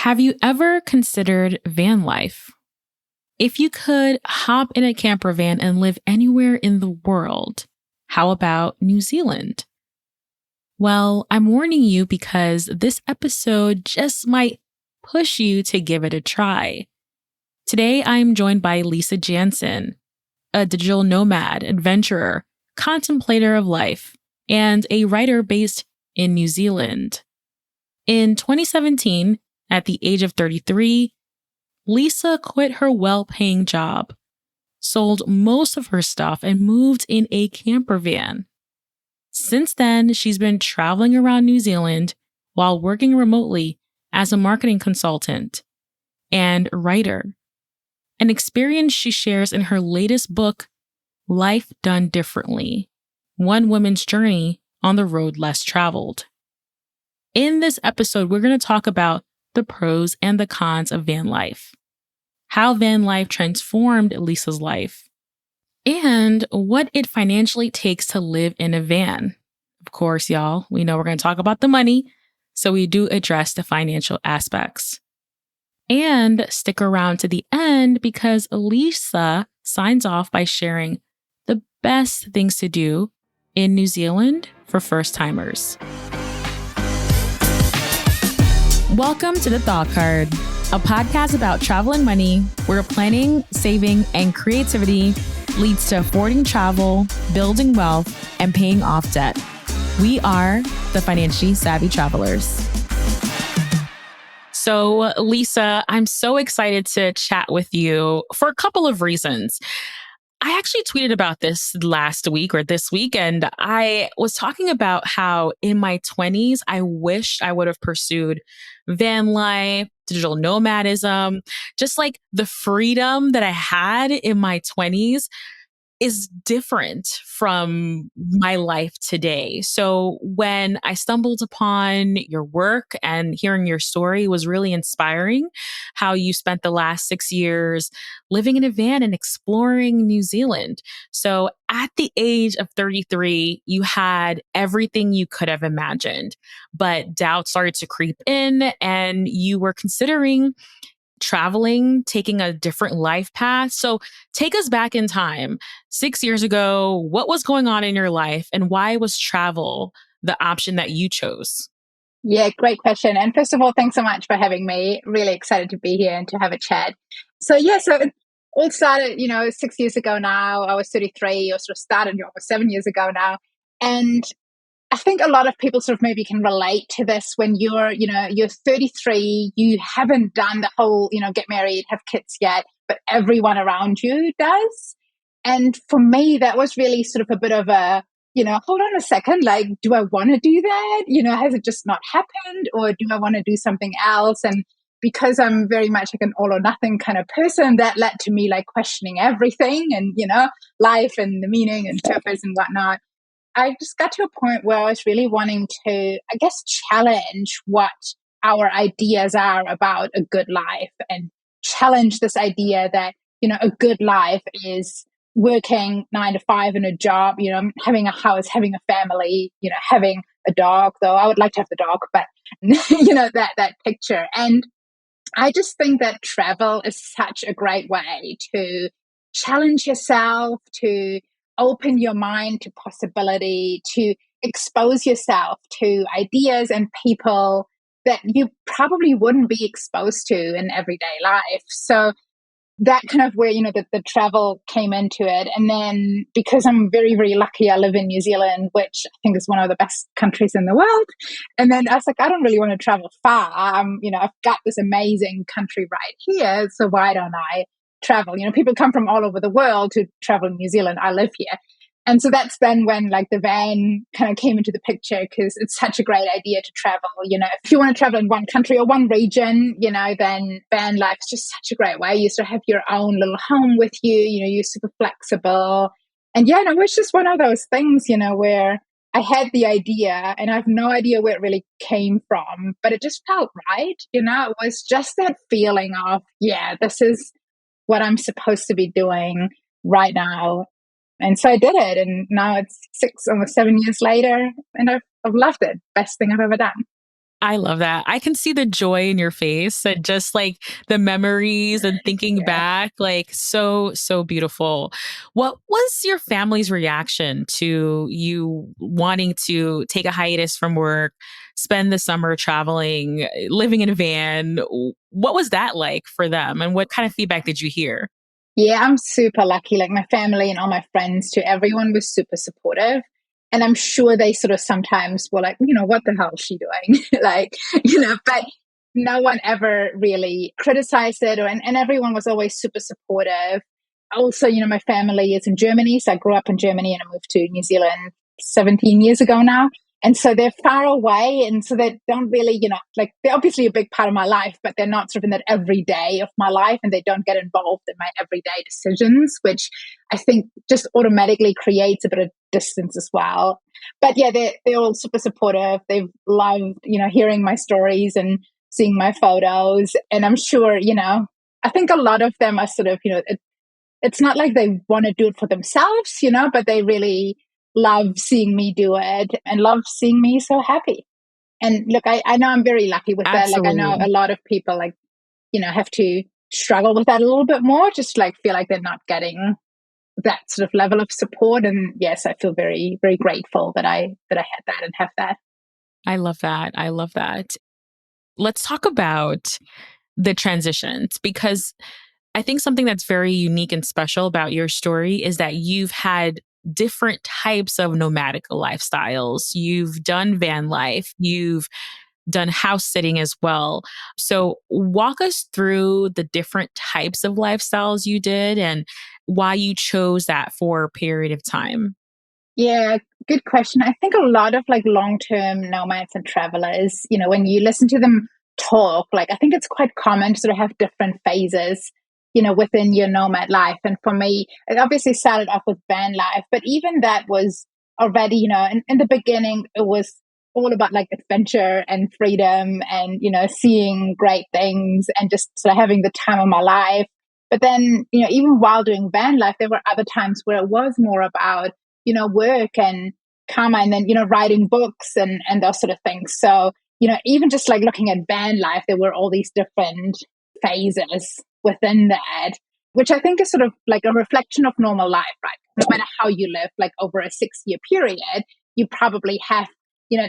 Have you ever considered van life? If you could hop in a camper van and live anywhere in the world, how about New Zealand? Well, I'm warning you because this episode just might push you to give it a try. Today, I'm joined by Lisa Jansen, a digital nomad, adventurer, contemplator of life, and a writer based in New Zealand. In 2017, at the age of 33, Lisa quit her well-paying job, sold most of her stuff, and moved in a camper van. Since then, she's been traveling around New Zealand while working remotely as a marketing consultant and writer, an experience she shares in her latest book, Life Done Differently: One Woman's Journey on the Road Less Traveled. In this episode, we're going to talk about the pros and the cons of van life, how van life transformed Lisa's life, and what it financially takes to live in a van. Of course, y'all, we know we're going to talk about the money, so we do address the financial aspects. And stick around to the end because Lisa signs off by sharing the best things to do in New Zealand for first-timers. Welcome to The Thought Card, a podcast about travel and money, where planning, saving, and creativity leads to affording travel, building wealth, and paying off debt. We are the financially savvy travelers. So, Lisa, I'm so excited to chat with you for a couple of reasons. I actually tweeted about this last week or this week, and I was talking about how in my 20s, I wished I would have pursued van life, digital nomadism, just like the freedom that I had in my 20s is different from my life today. So when I stumbled upon your work and hearing your story was really inspiring, how you spent the last 6 years living in a van and exploring New Zealand. So at the age of 33, you had everything you could have imagined, but doubt started to creep in and you were considering traveling, taking a different life path. So take us back in time. 6 years ago, what was going on in your life and why was travel the option that you chose? Yeah, great question. And first of all, thanks so much for having me. Really excited to be here and to have a chat. So it all started, 6 years ago now. I was 33, or sort of started almost 7 years ago now. And I think a lot of people sort of maybe can relate to this when you're 33, you haven't done the whole, get married, have kids yet, but everyone around you does. And for me, that was really sort of a bit of a, hold on a second, like, do I want to do that? Has it just not happened, or do I want to do something else? And because I'm very much like an all or nothing kind of person, that led to me like questioning everything and, life and the meaning and purpose and whatnot. I just got to a point where I was really wanting to, I guess, challenge what our ideas are about a good life and challenge this idea that, a good life is working 9 to 5 in a job, having a house, having a family, having a dog, though I would like to have the dog, but, that picture. And I just think that travel is such a great way to challenge yourself, to open your mind to possibility, to expose yourself to ideas and people that you probably wouldn't be exposed to in everyday life. So that kind of where, the travel came into it. And then because I'm very, very lucky, I live in New Zealand, which I think is one of the best countries in the world. And then I was like, I don't really want to travel far. I've got this amazing country right here. So why don't I travel? People come from all over the world to travel in New Zealand. I live here. And so that's then when like the van kind of came into the picture, because it's such a great idea to travel. If you want to travel in one country or one region, then van life is just such a great way. You sort of have your own little home with you, you're super flexible. And it was just one of those things, where I had the idea and I have no idea where it really came from, but it just felt right. It was just that feeling of, yeah, this is what I'm supposed to be doing right now. And so I did it. And now it's 6, almost 7 years later, and I've loved it. Best thing I've ever done. I love that. I can see the joy in your face and just like the memories and thinking Yeah. back, like so beautiful. What was your family's reaction to you wanting to take a hiatus from work, spend the summer traveling, living in a van? What was that like for them? And what kind of feedback did you hear? Yeah, I'm super lucky. Like my family and all my friends too, everyone was super supportive. And I'm sure they sort of sometimes were like, what the hell is she doing? Like, but no one ever really criticized it and everyone was always super supportive. Also, my family is in Germany. So I grew up in Germany and I moved to New Zealand 17 years ago now. And so they're far away. And so they don't really, like they're obviously a big part of my life, but they're not sort of in that every day of my life and they don't get involved in my everyday decisions, which I think just automatically creates a bit of distance as well. But yeah, they're all super supportive. They've loved, hearing my stories and seeing my photos. And I'm sure, I think a lot of them are sort of, it's not like they want to do it for themselves, but they really love seeing me do it and love seeing me so happy. And look, I know I'm very lucky with that. Like I know Absolutely. a lot of people like, have to struggle with that a little bit more, just like feel like they're not getting that sort of level of support. And yes, I feel very, very grateful that I had that and have that. I love that. I love that. Let's talk about the transitions because I think something that's very unique and special about your story is that you've had different types of nomadic lifestyles. You've done van life, you've done house sitting as well. So, walk us through the different types of lifestyles you did and why you chose that for a period of time. Yeah, good question. I think a lot of like long-term nomads and travelers, when you listen to them talk, like I think it's quite common to sort of have different phases, within your nomad life. And for me, it obviously started off with van life, but even that was already, in the beginning, it was all about like adventure and freedom and, seeing great things and just sort of having the time of my life. But then, even while doing van life, there were other times where it was more about work and karma and then, writing books and those sort of things. So, even just like looking at van life, there were all these different phases within that, which I think is sort of like a reflection of normal life, right? No matter how you live, like over a 6 year period, you probably have,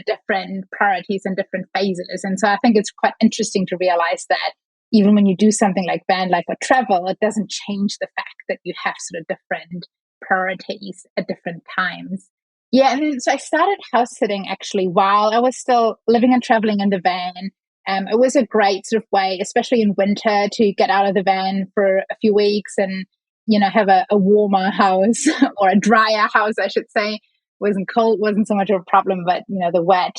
different priorities and different phases. And so I think it's quite interesting to realize that even when you do something like van life or travel, it doesn't change the fact that you have sort of different priorities at different times. Yeah, and then so I started house sitting actually while I was still living and traveling in the van. It was a great sort of way, especially in winter, to get out of the van for a few weeks and have a warmer house or a drier house, I should say. Wasn't cold, wasn't so much of a problem, but the wet.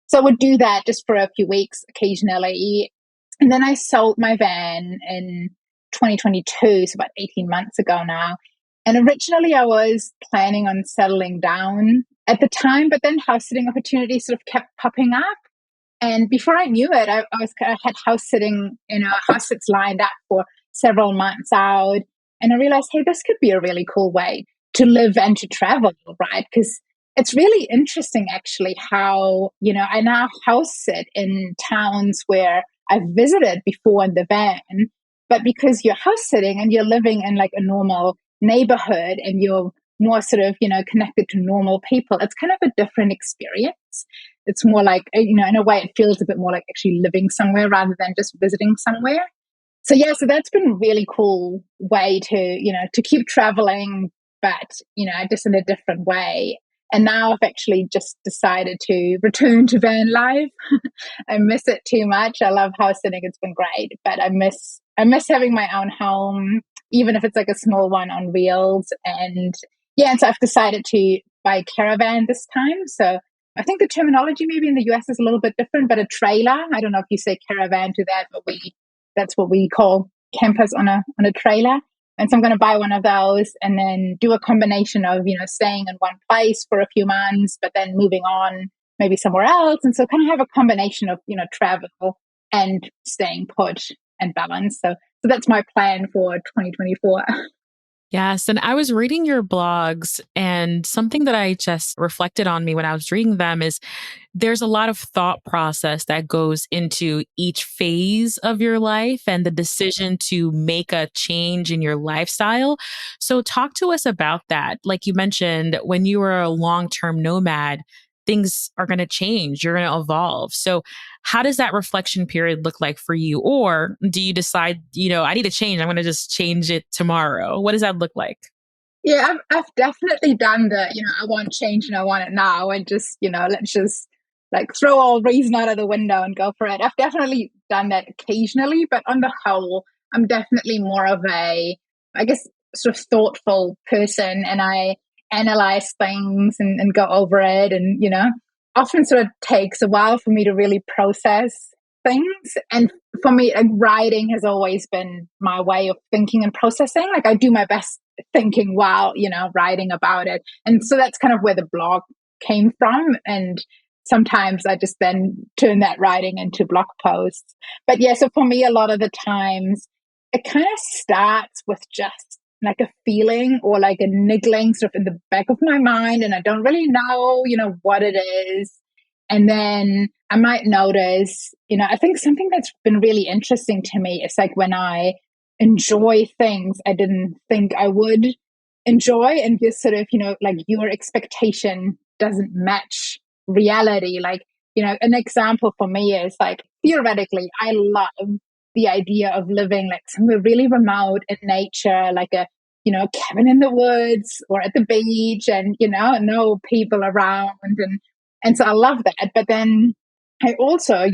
So I would do that just for a few weeks occasionally, and then I sold my van in 2022, so about 18 months ago now. And originally, I was planning on settling down at the time, but then house sitting opportunities sort of kept popping up. And before I knew it, I had house sitting, house sits lined up for several months out. And I realized, hey, this could be a really cool way to live and to travel, right? Because it's really interesting, actually, how, I now house sit in towns where I've visited before in the van. But because you're house sitting and you're living in like a normal neighborhood and you're more sort of, connected to normal people, it's kind of a different experience. It's more like, in a way, it feels a bit more like actually living somewhere rather than just visiting somewhere. So yeah, so that's been a really cool way to, to keep traveling, but, just in a different way. And now I've actually just decided to return to van life. I miss it too much. I love house sitting. It's been great, but I miss having my own home, even if it's like a small one on wheels. And yeah, and so I've decided to buy a caravan this time. So I think the terminology maybe in the US is a little bit different, but a trailer. I don't know if you say caravan to that, but that's what we call campers on a trailer. And so I'm going to buy one of those and then do a combination of, staying in one place for a few months, but then moving on maybe somewhere else. And so kind of have a combination of, travel and staying put and balance. So that's my plan for 2024. Yes. And I was reading your blogs, and something that I just reflected on me when I was reading them is there's a lot of thought process that goes into each phase of your life and the decision to make a change in your lifestyle. So, talk to us about that. Like you mentioned, when you were a long term nomad, things are going to change, you're going to evolve. So, how does that reflection period look like for you? Or do you decide, I need to change, I'm going to just change it tomorrow? What does that look like? Yeah, I've definitely done the, I want change and I want it now, and just, let's just like throw all reason out of the window and go for it. I've definitely done that occasionally, but on the whole, I'm definitely more of a, I guess, sort of thoughtful person, and I analyze things and go over it. And, often sort of takes a while for me to really process things. And for me, like, writing has always been my way of thinking and processing. Like, I do my best thinking while, writing about it. And so that's kind of where the blog came from. And sometimes I just then turn that writing into blog posts. But yeah, so for me, a lot of the times it kind of starts with just like a feeling or like a niggling sort of in the back of my mind. And I don't really know, what it is. And then I might notice, I think something that's been really interesting to me is like when I enjoy things I didn't think I would enjoy, and just sort of, like your expectation doesn't match reality. Like, an example for me is like, theoretically, I love the idea of living like somewhere really remote in nature, like a, cabin in the woods or at the beach, and, no people around. And so I love that. But then I also,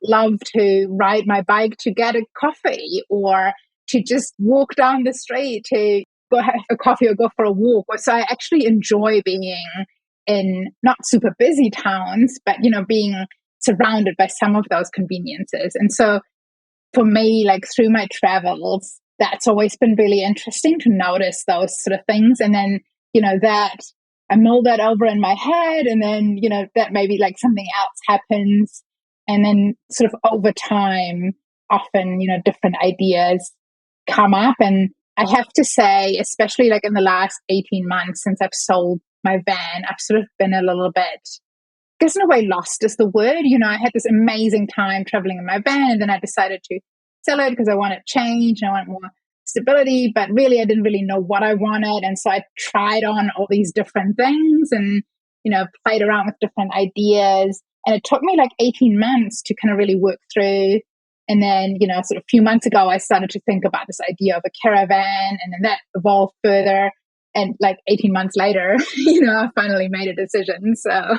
love to ride my bike to get a coffee, or to just walk down the street to go have a coffee or go for a walk. So I actually enjoy being in not super busy towns, but, being surrounded by some of those conveniences. And so for me, like through my travels, that's always been really interesting to notice those sort of things. And then, that I mull that over in my head, and then, that maybe like something else happens. And then sort of over time, often, different ideas come up. And I have to say, especially like in the last 18 months since I've sold my van, I've sort of been a little bit, I guess in a way, lost is the word. I had this amazing time traveling in my van, and then I decided to sell it because I wanted change and I wanted more stability, but really I didn't really know what I wanted. And so I tried on all these different things and, played around with different ideas. And it took me like 18 months to kind of really work through. And then, sort of a few months ago, I started to think about this idea of a caravan, and then that evolved further. And like 18 months later, I finally made a decision. So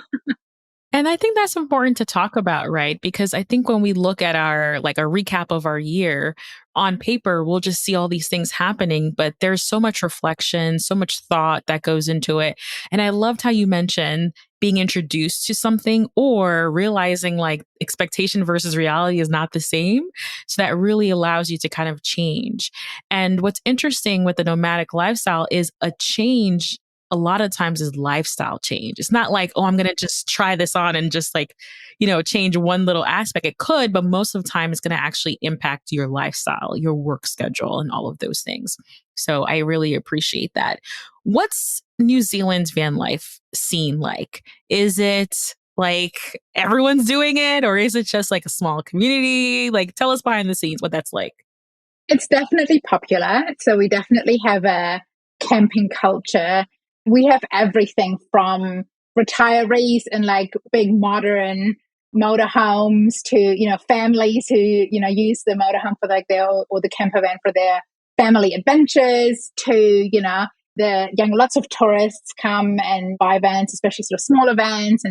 And I think that's important to talk about, right? Because I think when we look at our, like a recap of our year on paper, we'll just see all these things happening, but there's so much reflection, so much thought that goes into it. And I loved how you mentioned being introduced to something or realizing like expectation versus reality is not the same. So that really allows you to kind of change. And what's interesting with the nomadic lifestyle is a change a lot of times is lifestyle change. It's not like, oh, I'm going to just try this on and just like, change one little aspect. It could, but most of the time it's going to actually impact your lifestyle, your work schedule, and all of those things. So I really appreciate that. What's New Zealand's van life scene like? Is it like everyone's doing it, or is it just like a small community? Like, tell us behind the scenes what that's like. it's definitely popular. So we definitely have a camping culture. We have everything from retirees in like big modern motorhomes to, families who, use the motorhome for like their, or the camper van for their family adventures to, lots of tourists come and buy vans, especially sort of smaller vans,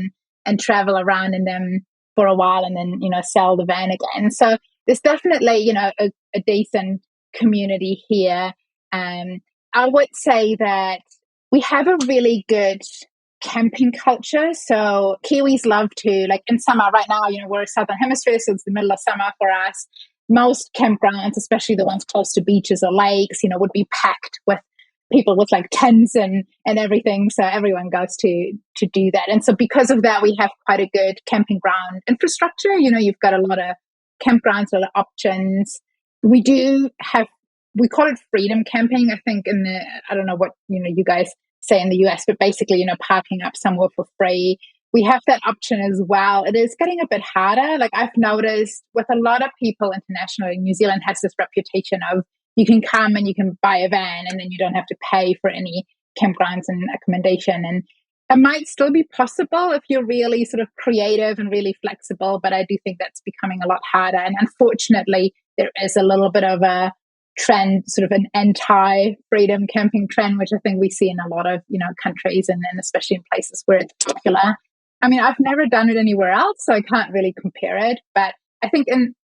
and travel around in them for a while and then, sell the van again. So there's definitely, a decent community here. I would say that we have a really good camping culture. So Kiwis love to, like in summer right now, we're Southern Hemisphere, so it's the middle of summer for us. Most campgrounds, especially the ones close to beaches or lakes, would be packed with people with like tents and everything. So everyone goes to do that. And so because of that, we have quite a good camping ground infrastructure. You've got a lot of campgrounds, a lot of options. We do have we call it freedom camping, I think, I don't know what, you guys say in the US, but basically, parking up somewhere for free. We have that option as well. It is getting a bit harder. Like I've noticed with a lot of people internationally, New Zealand has this reputation of you can come and you can buy a van and then you don't have to pay for any campgrounds and accommodation. And it might still be possible if you're really sort of creative and really flexible, but I do think that's becoming a lot harder. And unfortunately, there is a little bit of a trend, sort of an anti-freedom camping trend, which I think we see in a lot of, countries and especially in places where it's popular. I mean, I've never done it anywhere else, so I can't really compare it. But I think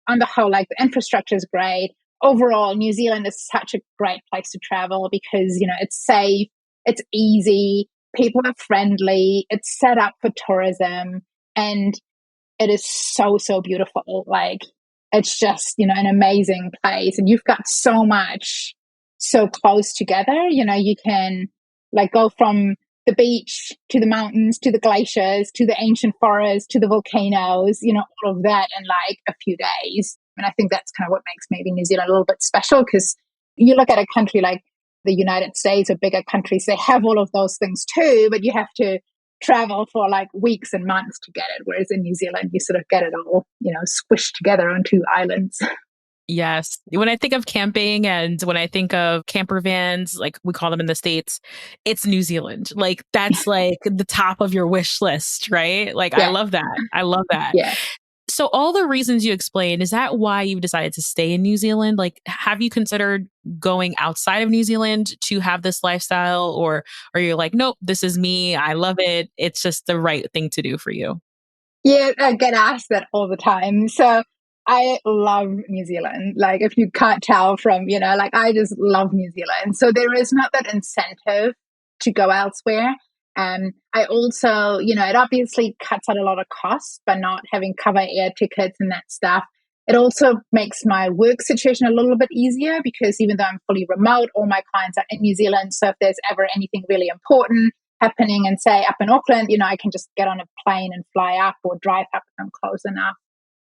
on the whole, like the infrastructure is great. Overall, New Zealand is such a great place to travel because, it's safe, it's easy, people are friendly, it's set up for tourism, and it is so, so beautiful. Like it's just, an amazing place. And you've got so much so close together. You can like go from the beach to the mountains, to the glaciers, to the ancient forests, to the volcanoes, all of that in like a few days. And I think that's kind of what makes maybe New Zealand a little bit special because you look at a country like the United States or bigger countries, they have all of those things too, but you have to travel for like weeks and months to get it. Whereas in New Zealand, you sort of get it all, squished together on two islands. Yes. When I think of camping and when I think of camper vans, like we call them in the States, it's New Zealand. Like that's like the top of your wish list, right? Like Yeah. I love that. I love that. Yeah. So all the reasons you explained, is that why you decided to stay in New Zealand? Like, have you considered going outside of New Zealand to have this lifestyle? Or are you like, nope, this is me. I love it. It's just the right thing to do for you? Yeah, I get asked that all the time. So I love New Zealand. Like if you can't tell from, like I just love New Zealand. So there is not that incentive to go elsewhere. I also, it obviously cuts out a lot of costs by not having cover air tickets and that stuff. It also makes my work situation a little bit easier because even though I'm fully remote, all my clients are in New Zealand. So if there's ever anything really important happening and say up in Auckland, I can just get on a plane and fly up or drive up if I'm close enough.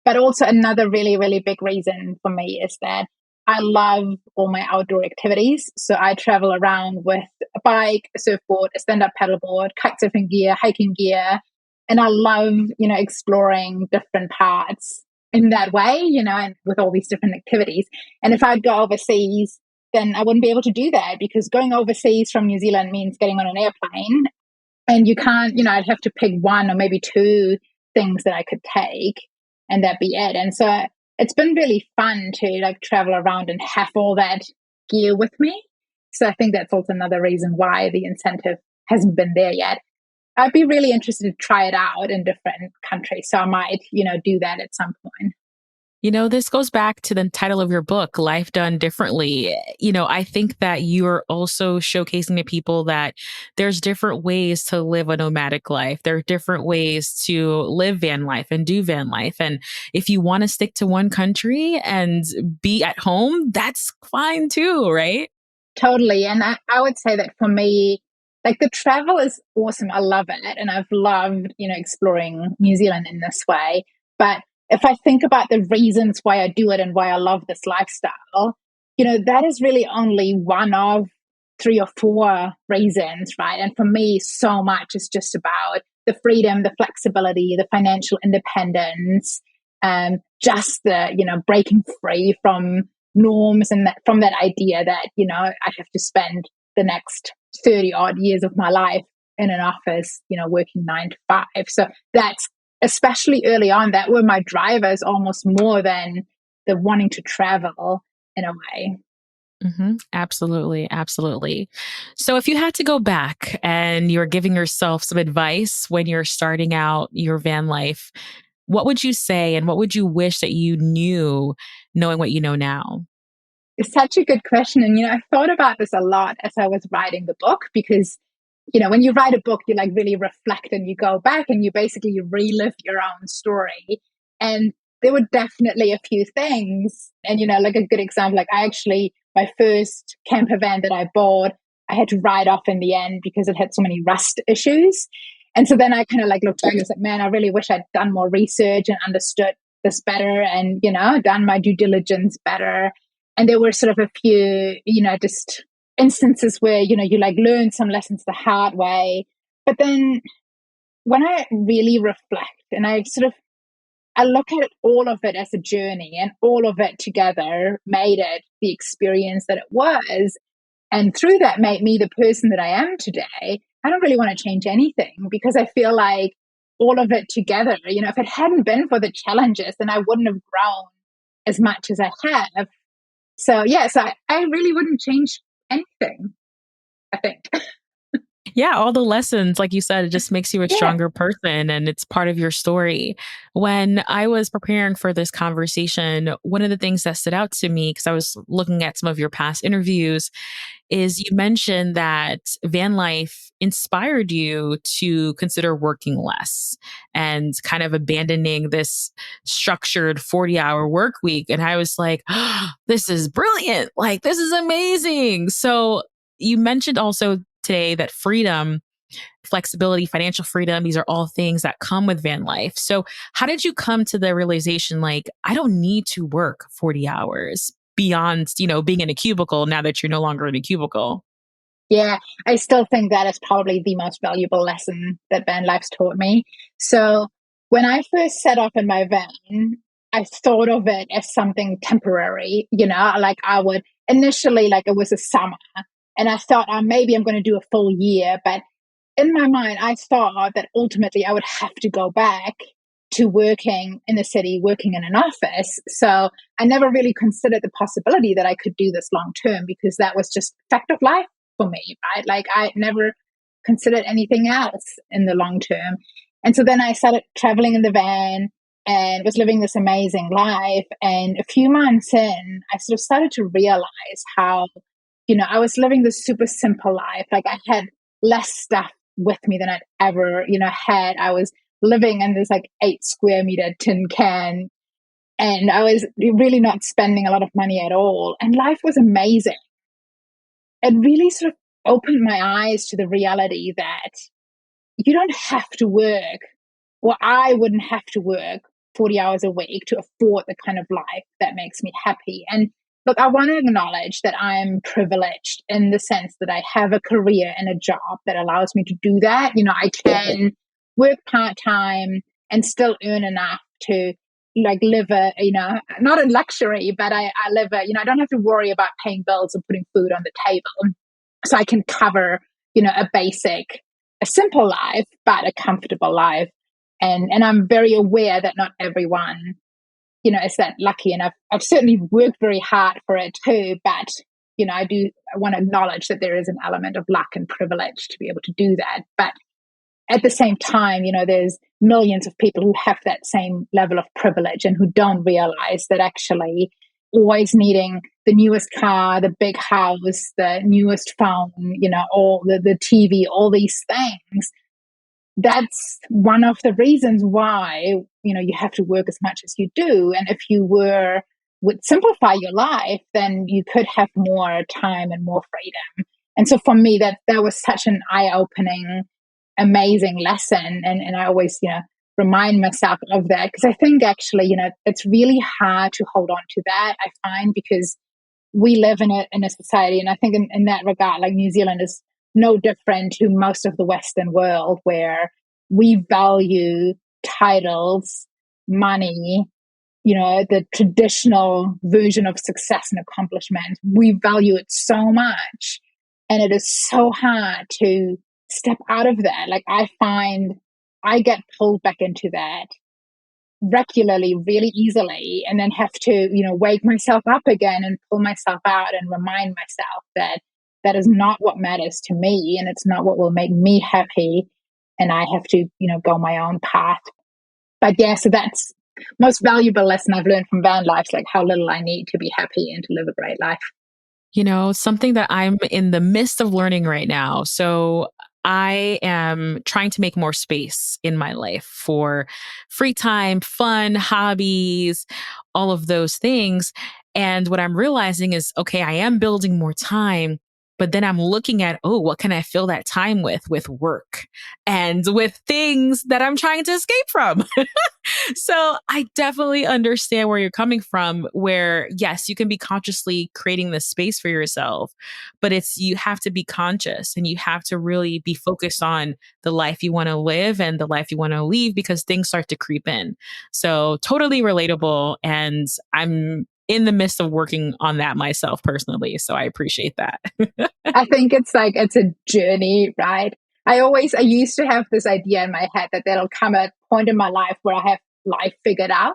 But also another really, really big reason for me is that I love all my outdoor activities. So I travel around with a bike, a surfboard, a stand-up paddleboard, kitesurfing gear, hiking gear. And I love, exploring different parts in that way, and with all these different activities. And if I'd go overseas, then I wouldn't be able to do that because going overseas from New Zealand means getting on an airplane and you can't, I'd have to pick one or maybe two things that I could take and that'd be it. And so it's been really fun to like travel around and have all that gear with me. So I think that's also another reason why the incentive hasn't been there yet. I'd be really interested to try it out in different countries. So I might, do that at some point. This goes back to the title of your book, Life Done Differently. I think that you're also showcasing to people that there's different ways to live a nomadic life. There are different ways to live van life and do van life. And if you want to stick to one country and be at home, that's fine too, right? Totally. And I would say that for me, like the travel is awesome. I love it. And I've loved, exploring New Zealand in this way. But if I think about the reasons why I do it and why I love this lifestyle, that is really only one of 3 or 4 reasons, right? And for me, so much is just about the freedom, the flexibility, the financial independence, just the, breaking free from norms and from that idea that, I have to spend the next 30 odd years of my life in an office, working 9 to 5. So that's, especially early on, that were my drivers almost more than the wanting to travel in a way. Mm-hmm. Absolutely. Absolutely. So if you had to go back and you're giving yourself some advice when you're starting out your van life, what would you say and what would you wish that you knew knowing what you know now? It's such a good question. And, I thought about this a lot as I was writing the book because, when you write a book, you like really reflect and you go back and you basically relive your own story. And there were definitely a few things. And, like a good example, like my first camper van that I bought, I had to write off in the end because it had so many rust issues. And so then I kind of like looked back and was like, man, I really wish I'd done more research and understood this better and, done my due diligence better. And there were sort of a few, just instances where, you like learn some lessons the hard way. But then when I really reflect and I look at all of it as a journey, and all of it together made it the experience that it was. And through that made me the person that I am today. I don't really want to change anything, because I feel like all of it together, if it hadn't been for the challenges, then I wouldn't have grown as much as I have. So, yes, I really wouldn't change anything, I think. Yeah, all the lessons, like you said, it just makes you a Yeah. stronger person and it's part of your story. When I was preparing for this conversation, one of the things that stood out to me, because I was looking at some of your past interviews, is you mentioned that van life inspired you to consider working less and kind of abandoning this structured 40-hour work week. And I was like, oh, this is brilliant. Like, this is amazing. So you mentioned also today that freedom, flexibility, financial freedom, these are all things that come with van life. So, how did you come to the realization like, I don't need to work 40 hours beyond, being in a cubicle now that you're no longer in a cubicle? Yeah, I still think that is probably the most valuable lesson that van life's taught me. So when I first set off in my van, I thought of it as something temporary, like I would initially, like it was a summer, and I thought, maybe I'm going to do a full year. But in my mind, I thought that ultimately I would have to go back to working in the city, working in an office. So I never really considered the possibility that I could do this long term, because that was just fact of life for me, right? Like I never considered anything else in the long term. And so then I started traveling in the van and was living this amazing life. And a few months in, I sort of started to realize how, I was living this super simple life. Like I had less stuff with me than I'd ever, had. I was living in this like 8 square meter tin can, and I was really not spending a lot of money at all. And life was amazing. It really sort of opened my eyes to the reality that you don't have to work, or I wouldn't have to work 40 hours a week to afford the kind of life that makes me happy. And look, I want to acknowledge that I'm privileged in the sense that I have a career and a job that allows me to do that. I can work part time and still earn enough to like live not a luxury, but I live I don't have to worry about paying bills and putting food on the table. So I can cover, a simple life, but a comfortable life. And I'm very aware that not everyone, is that lucky. And I've certainly worked very hard for it too. But, I want to acknowledge that there is an element of luck and privilege to be able to do that. But at the same time, there's millions of people who have that same level of privilege and who don't realize that actually always needing the newest car, the big house, the newest phone, all the TV, all these things. That's one of the reasons why, you have to work as much as you do. And if you would simplify your life, then you could have more time and more freedom. And so for me, that was such an eye-opening, amazing lesson. And I always, remind myself of that, because I think actually, it's really hard to hold on to that, I find, because we live in a society, and I think in that regard, like New Zealand is no different to most of the Western world, where we value titles, money, the traditional version of success and accomplishment. We value it so much. And it is so hard to step out of that. Like I find I get pulled back into that regularly, really easily, and then have to, wake myself up again and pull myself out and remind myself that that is not what matters to me, and it's not what will make me happy. And I have to, go my own path. But yeah, so that's most valuable lesson I've learned from van life, like how little I need to be happy and to live a great life. Something that I'm in the midst of learning right now. So I am trying to make more space in my life for free time, fun, hobbies, all of those things. And what I'm realizing is, okay, I am building more time, But then I'm looking at, oh, what can I fill that time with work and with things that I'm trying to escape from? So I definitely understand where you're coming from, where yes, you can be consciously creating this space for yourself, but you have to be conscious and you have to really be focused on the life you want to live and the life you want to leave because things start to creep in. So totally relatable. And I'm in the midst of working on that myself personally. So I appreciate that. I think it's a journey, right? I used to have this idea in my head that there'll come a point in my life where I have life figured out.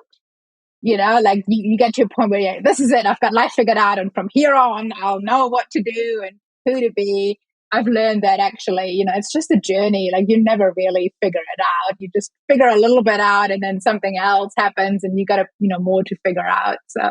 Like you get to a point where this is it, I've got life figured out. And from here on, I'll know what to do and who to be. I've learned that actually, it's just a journey. Like you never really figure it out. You just figure a little bit out and then something else happens and you got to, more to figure out. So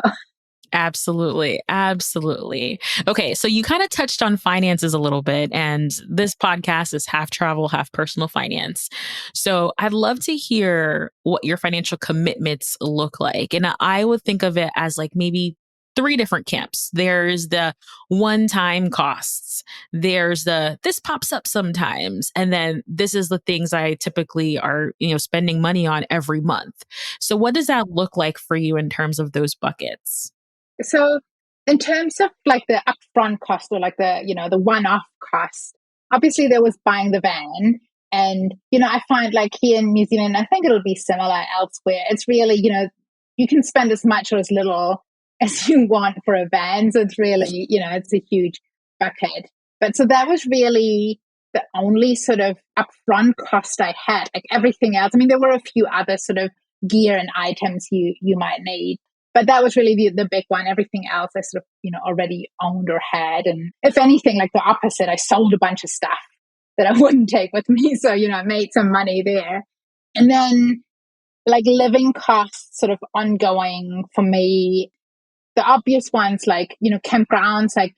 Absolutely. Absolutely. Okay. So you kind of touched on finances a little bit, and this podcast is half travel, half personal finance. So I'd love to hear what your financial commitments look like. And I would think of it as like maybe three different camps. There's the one-time costs. There's this pops up sometimes. And then this is the things I typically are, spending money on every month. So what does that look like for you in terms of those buckets? So in terms of like the upfront cost or like the one-off cost, obviously there was buying the van. And, I find like here in New Zealand, I think it'll be similar elsewhere. It's really, you can spend as much or as little as you want for a van. So it's really, it's a huge bucket. But so that was really the only sort of upfront cost I had. Like everything else, I mean, there were a few other sort of gear and items you might need. But that was really the big one. Everything else I sort of, already owned or had. And if anything, like the opposite, I sold a bunch of stuff that I wouldn't take with me. So, I made some money there. And then like living costs sort of ongoing for me, the obvious ones like, campgrounds, like,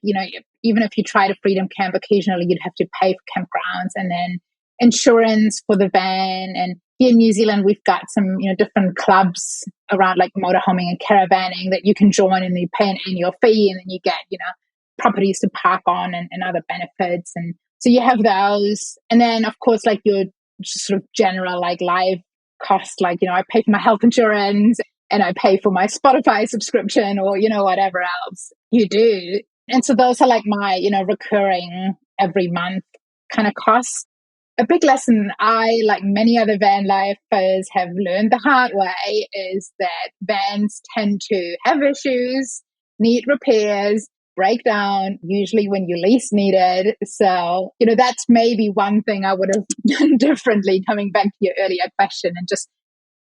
even if you try to freedom camp occasionally, you'd have to pay for campgrounds, and then insurance for the van. And here in New Zealand, we've got some, different clubs around like motorhoming and caravanning that you can join, and you pay an annual fee, and then you get, properties to park on and other benefits. And so you have those. And then of course, like your sort of general like life cost, like, I pay for my health insurance and I pay for my Spotify subscription or, whatever else you do. And so those are like my, recurring every month kind of costs. A big lesson I, like many other van lifers, have learned the hard way is that vans tend to have issues, need repairs, break down, usually when you least need it. So, that's maybe one thing I would have done differently, coming back to your earlier question, and just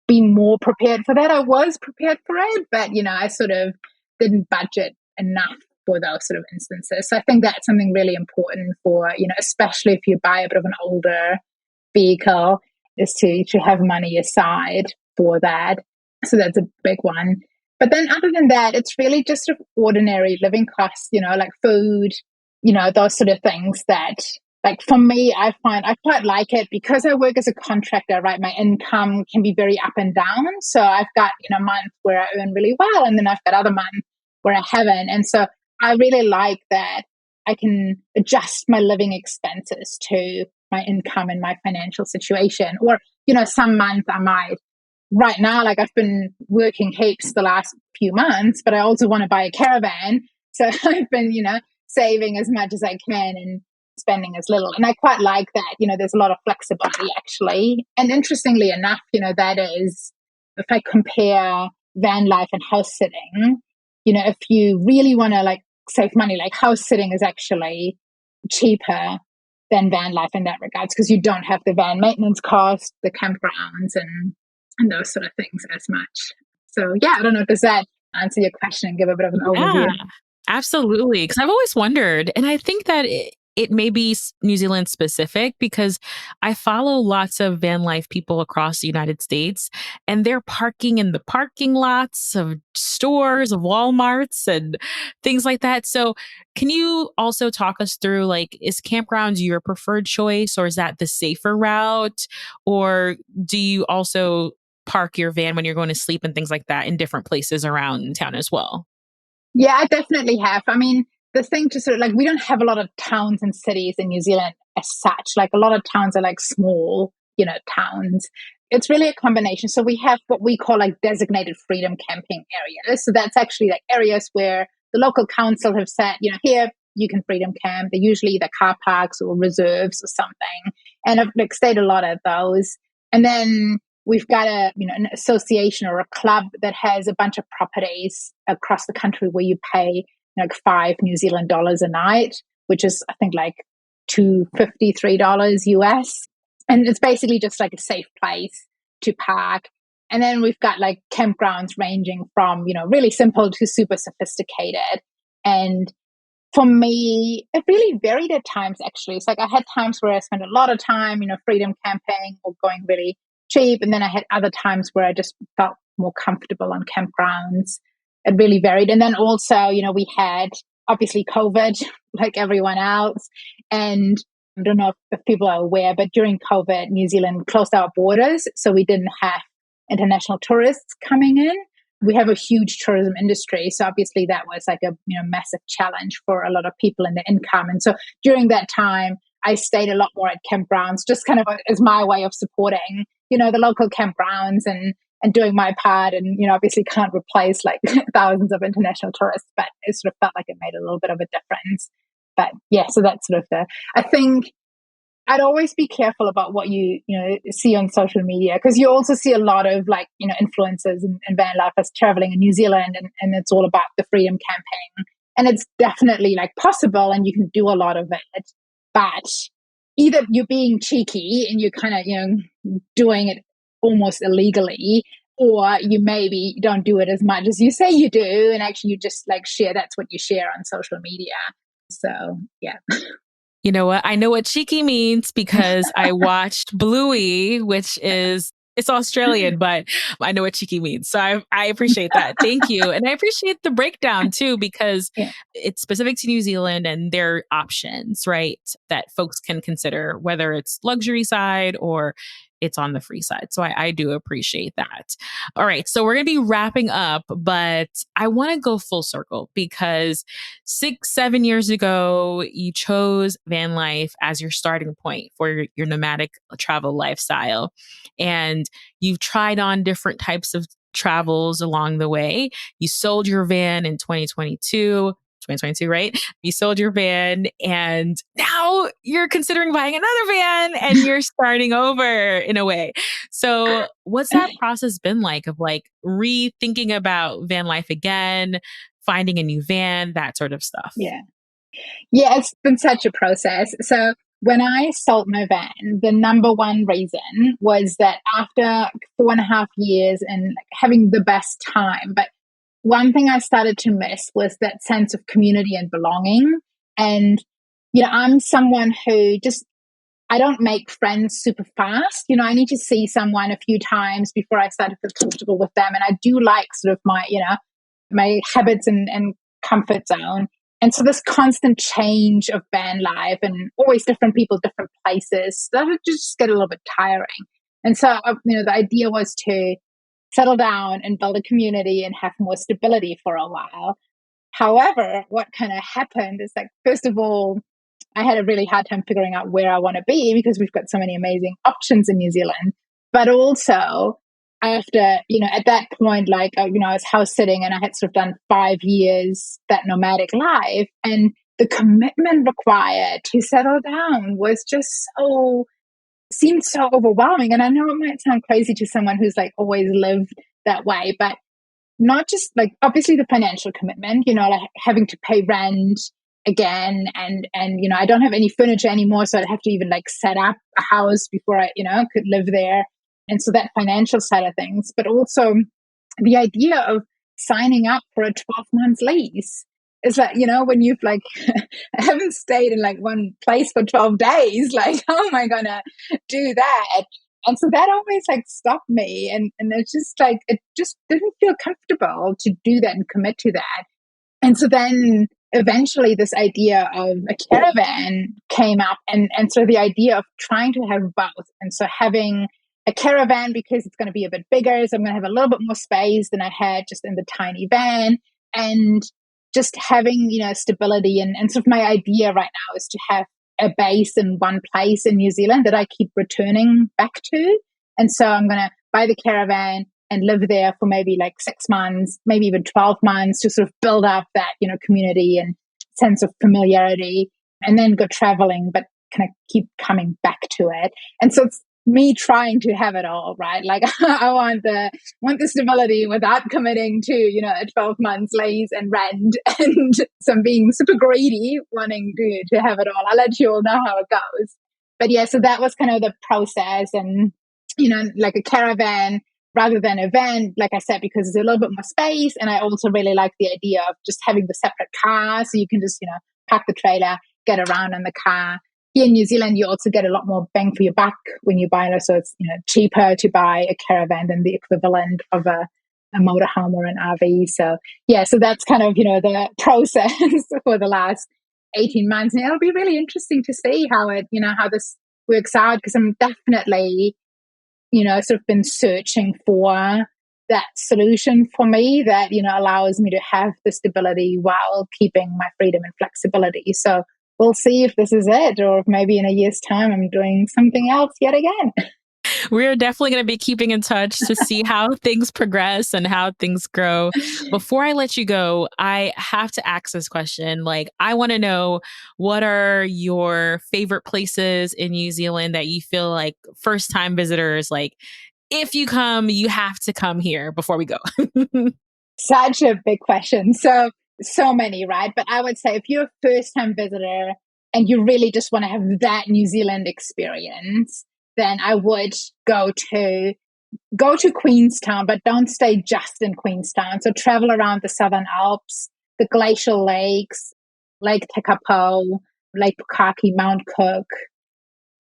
be more prepared for that. I was prepared for it, but, I sort of didn't budget enough for those sort of instances. So I think that's something really important for, especially if you buy a bit of an older vehicle, is to have money aside for that. So that's a big one. But then other than that, it's really just sort of ordinary living costs, like food, those sort of things that, like for me, I find I quite like it because I work as a contractor, right? My income can be very up and down. So I've got, months where I earn really well, and then I've got other months where I haven't. And so I really like that I can adjust my living expenses to my income and my financial situation. Or, some months I might, right now, like I've been working heaps the last few months, but I also want to buy a caravan. So I've been, saving as much as I can and spending as little. And I quite like that, there's a lot of flexibility actually. And interestingly enough, that is, if I compare van life and house sitting, if you really want to like save money, like house sitting is actually cheaper than van life in that regards, because you don't have the van maintenance cost, the campgrounds and those sort of things as much. So yeah, I don't know, does that answer your question and give a bit of an overview? Yeah, absolutely. Because I've always wondered, and I think that it may be New Zealand specific because I follow lots of van life people across the United States, and they're parking in the parking lots of stores, of Walmarts, and things like that. So, can you also talk us through, like, is campgrounds your preferred choice, or is that the safer route, or do you also park your van when you're going to sleep and things like that in different places around town as well? Yeah, I definitely have. I mean, the thing to sort of like, we don't have a lot of towns and cities in New Zealand as such. Like a lot of towns are like small, towns. It's really a combination. So we have what we call like designated freedom camping areas. So that's actually like areas where the local council have said, here you can freedom camp. They're usually the car parks or reserves or something. And I've like stayed a lot of those. And then we've got an association or a club that has a bunch of properties across the country where you pay like $5 New Zealand a night, which is I think like $253 US. And it's basically just like a safe place to park. And then we've got like campgrounds ranging from, really simple to super sophisticated. And for me, it really varied at times, actually. It's like I had times where I spent a lot of time, freedom camping or going really cheap. And then I had other times where I just felt more comfortable on campgrounds. It really varied. And then also, we had obviously COVID, like everyone else. And I don't know if people are aware, but during COVID, New Zealand closed our borders. So we didn't have international tourists coming in. We have a huge tourism industry. So obviously that was like a massive challenge for a lot of people in their income. And so during that time, I stayed a lot more at campgrounds, just kind of as my way of supporting, the local campgrounds and doing my part. And, obviously can't replace like thousands of international tourists, but it sort of felt like it made a little bit of a difference. But yeah, so that's sort of I think I'd always be careful about what you see on social media, because you also see a lot of like, influencers and van lifers traveling in New Zealand and it's all about the freedom camping. And it's definitely like possible and you can do a lot of it. But either you're being cheeky and you're kind of, doing it almost illegally, or you maybe don't do it as much as you say you do. And actually you just like share, that's what you share on social media. So yeah. You know what? I know what cheeky means because I watched Bluey, which is, it's Australian, but I know what cheeky means. So I appreciate that. Thank you. And I appreciate the breakdown too, because Yeah. it's specific to New Zealand and their are options, right? That folks can consider, whether it's luxury side or it's on the free side. So I do appreciate that. All right. So we're going to be wrapping up, but I want to go full circle because 7 years ago, you chose van life as your starting point for your nomadic travel lifestyle. And you've tried on different types of travels along the way. You sold your van in 2022, right? You sold your van and now you're considering buying another van and you're starting over in a way. So what's that process been like of like rethinking about van life again, finding a new van, that sort of stuff? Yeah. Yeah, it's been such a process. So when I sold my van, the number one reason was that after 4.5 years and like having the best time, but one thing I started to miss was that sense of community and belonging. And, I'm someone who just, I don't make friends super fast. I need to see someone a few times before I start to feel comfortable with them. And I do like sort of my habits and comfort zone. And so this constant change of van life and always different people, different places, that would just get a little bit tiring. And so, the idea was to settle down and build a community and have more stability for a while. However, what kind of happened is like, first of all, I had a really hard time figuring out where I want to be because we've got so many amazing options in New Zealand. But also, after, at that point, like, I was house sitting and I had sort of done 5 years that nomadic life. And the commitment required to settle down was just seemed so overwhelming. And I know it might sound crazy to someone who's like always lived that way, but not just like obviously the financial commitment, like having to pay rent again and I don't have any furniture anymore, so I'd have to even like set up a house before I could live there. And so that financial side of things, but also the idea of signing up for a 12-month lease is like, when you've like I haven't stayed in like one place for 12 days, like how am I gonna do that? And so that always like stopped me. And it's just like, it just didn't feel comfortable to do that and commit to that. And so then eventually this idea of a caravan came up and so the idea of trying to have both. And so having a caravan because it's going to be a bit bigger. So I'm going to have a little bit more space than I had just in the tiny van. And just having, stability and sort of my idea right now is to have a base in one place in New Zealand that I keep returning back to. And so I'm going to buy the caravan and live there for maybe like 6 months, maybe even 12 months to sort of build up that, community and sense of familiarity, and then go traveling, but kind of keep coming back to it. And so it's me trying to have it all, right? Like I want the stability without committing to, a 12 months lease and rent, and some being super greedy, wanting to have it all. I'll let you all know how it goes. But yeah, so that was kind of the process, and, like a caravan rather than a van, like I said, because it's a little bit more space. And I also really like the idea of just having the separate car. So you can just, park the trailer, get around in the car. Here in New Zealand, you also get a lot more bang for your buck when you buy it. So it's, cheaper to buy a caravan than the equivalent of a motorhome or an RV. So yeah, so that's kind of, the process for the last 18 months. And it'll be really interesting to see how how this works out, because I'm definitely, sort of been searching for that solution for me that, allows me to have the stability while keeping my freedom and flexibility. So we'll see if this is it, or if maybe in a year's time I'm doing something else yet again. We're definitely going to be keeping in touch to see how things progress and how things grow. Before I let you go, I have to ask this question. Like, I want to know, what are your favorite places in New Zealand that you feel like first time visitors, like, if you come, you have to come here before we go? Such a big question. So many, right? But I would say if you're a first time visitor and you really just want to have that New Zealand experience, then I would go to Queenstown, but don't stay just in Queenstown. So travel around the Southern Alps, the glacial lakes, Lake Tekapo, Lake Pukaki, Mount Cook.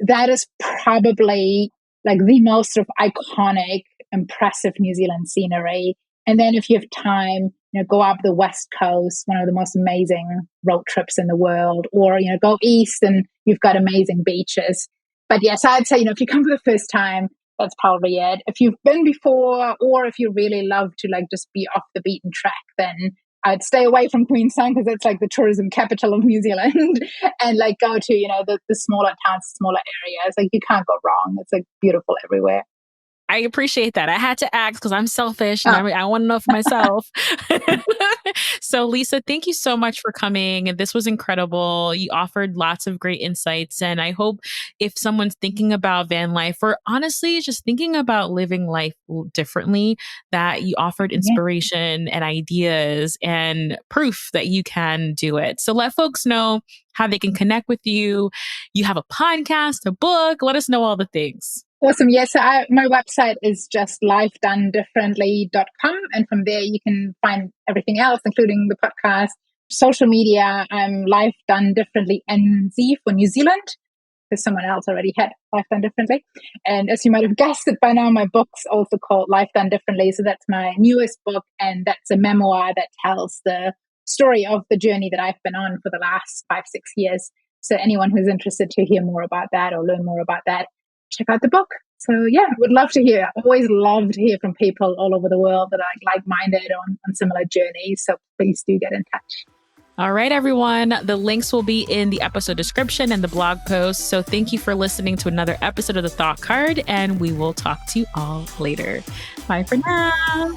That is probably like the most sort of iconic, impressive New Zealand scenery. And then if you have time, go up the West Coast, one of the most amazing road trips in the world, or, go east and you've got amazing beaches. But yes, I'd say, if you come for the first time, that's probably it. If you've been before, or if you really love to like just be off the beaten track, then I'd stay away from Queenstown, because it's like the tourism capital of New Zealand, and like go to, the smaller towns, smaller areas. Like you can't go wrong. It's like beautiful everywhere. I appreciate that. I had to ask because I'm selfish and I want to know for myself. So, Lisa, thank you so much for coming. This was incredible. You offered lots of great insights. And I hope if someone's thinking about van life, or honestly just thinking about living life differently, that you offered inspiration and ideas and proof that you can do it. So let folks know how they can connect with you. You have a podcast, a book. Let us know all the things. Awesome. Yes, my website is just lifedonedifferently.com. And from there, you can find everything else, including the podcast. Social media, I'm Life Done Differently NZ for New Zealand, because someone else already had Life Done Differently. And as you might have guessed it by now, my book's also called Life Done Differently. So that's my newest book. And that's a memoir that tells the story of the journey that I've been on for the last 5-6 years. So anyone who's interested to hear more about that or learn more about that, check out the book. So yeah, would love to hear. Always love to hear from people all over the world that are like-minded on similar journeys. So please do get in touch. All right, everyone. The links will be in the episode description and the blog post. So thank you for listening to another episode of The Thought Card, and we will talk to you all later. Bye for now.